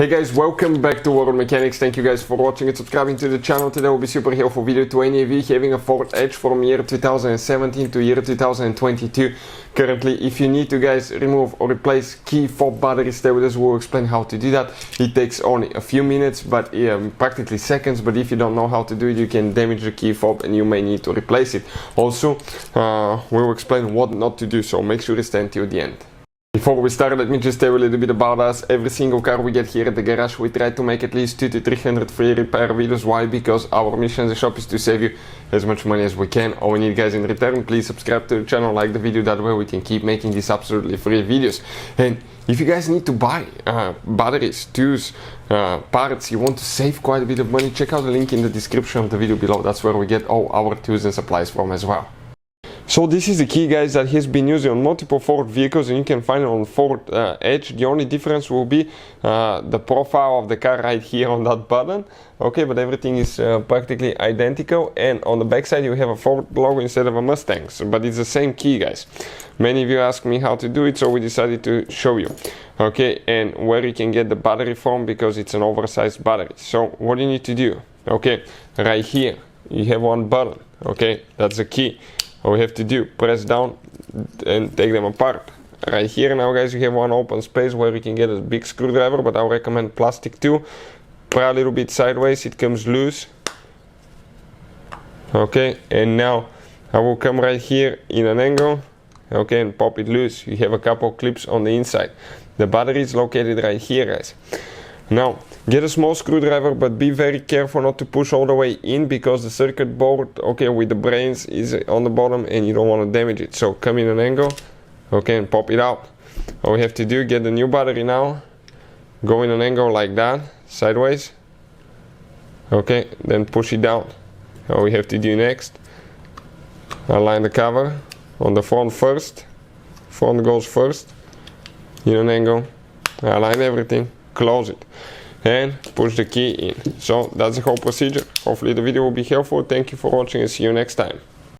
Hey guys, welcome back to World Mechanics. Thank you guys for watching and subscribing to the channel. Today will be super helpful video to any of you having a Ford Edge from year 2017 to year 2022. Currently, if you need to guys remove or replace key fob batteries, stay with us, we'll explain how to do that. It takes only a few minutes, but practically seconds, but if you don't know how to do it, you can damage the key fob and you may need to replace it. Also, we'll explain what not to do, so make sure to stay until the end. Before we start, let me just tell you a little bit about us. Every single car we get here at the garage, we try to make at least 200 to 300 free repair videos. Why? Because our mission as a shop is to save you as much money as we can. All we need guys in return, please subscribe to the channel, like the video, that way we can keep making these absolutely free videos. And if you guys need to buy batteries, tools, parts, you want to save quite a bit of money, check out the link in the description of the video below. That's where we get all our tools and supplies from as well. So this is the key guys that has been used on multiple Ford vehicles and you can find it on Ford Edge. The only difference will be the profile of the car right here on that button. Okay, but everything is practically identical, and on the back side you have a Ford logo instead of a Mustang, but it's the same key guys. Many of you ask me how to do it, so we decided to show you. Okay, and where you can get the battery from, because it's an oversized battery. So what you need to do, okay, right here you have one button, okay, that's the key. All we have to do, press down and take them apart. Right here now guys, you have one open space where you can get a big screwdriver, but I recommend plastic too. Pry a little bit sideways, it comes loose. Okay, and now I will come right here in an angle, okay, and pop it loose. You have a couple clips on the inside. The battery is located right here guys. Now, get a small screwdriver, but be very careful not to push all the way in, because the circuit board, okay, with the brains is on the bottom and you don't want to damage it. So come in an angle, okay, and pop it out. All we have to do, get the new battery now, go in an angle like that, sideways, okay, then push it down. All we have to do next, align the cover on the front first, front goes first, in an angle, align everything, close it and push the key in. So that's the whole procedure. Hopefully the video will be helpful. Thank you for watching and see you next time.